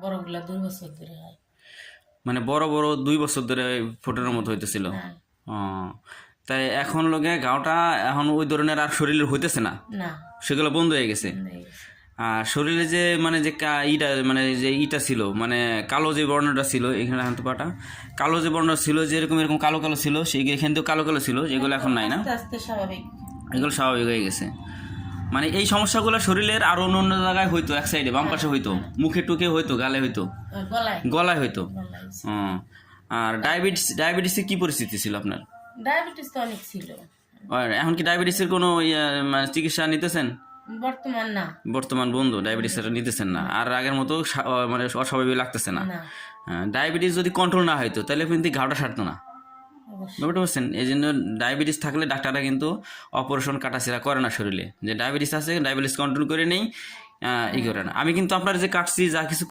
বড়গুলা 2 বছর ধরে হয়। মানে বড় বড় 2 বছর ধরে ফোটানোর মতো হইতেছিল। হ্যাঁ। ও, তাই এখন লোকে গাওটা এখন ওই ধরনের আর শরীরে হইতেছে না, না, সেগুলো বন্ধ হয়ে গেছে। বন্ধ হয়ে গেছে। আর শরীরে যে মানে যে ইটা মানে যে ইটা ছিল, মানে কালো যে বর্ণটা ছিল এখানে হাত পাটা কালো যে বর্ণ ছিল, যে এরকম এরকম কালো কালো ছিল, সেই এখানে তো কালো কালো ছিল, যেগুলো এখন নাই না, আস্তে আস্তে স্বাভাবিক। এগুলো স্বাভাবিক হয়ে গেছে। মানে এই সমস্যাগুলো শরীরের আরো অন্য অন্য জায়গায় হইতো, এক সাইডে বাম পাশে হইতো, মুখে টুকে হইতো, গালে হইতো, গলায় গলায় হইতো। গলায় ছিল। ও, আর ডায়াবেটিসের কি পরিস্থিতি ছিল আপনার? ডায়াবেটিস তো অনেক ছিল। আর এখন কি ডায়াবেটিসের কোনো মানে চিকিৎসা নিতেছেন? বর্তমান না। বর্তমান বন্ধ, ডায়াবেটিসটা নিতেছেন না, আর আগের মতো মানে অস্বাভাবিক লাগতেছে না। না, ডায়াবেটিস যদি কন্ট্রোল না হইতো তাহলে কিন্তু ঘাওটা সারতো না, অবশ্যই। ব্যাপারটা বুঝছেন? এই জন্য ডায়াবেটিস থাকলে ডাক্তাররা কিন্তু অপারেশন কাটাছেড়া করে না শরীরে, যে ডায়াবেটিস আছে ডায়াবেটিস কন্ট্রোল করে নেই ই করে না। আমি কিন্তু আপনার যে কাটছি যা কিছু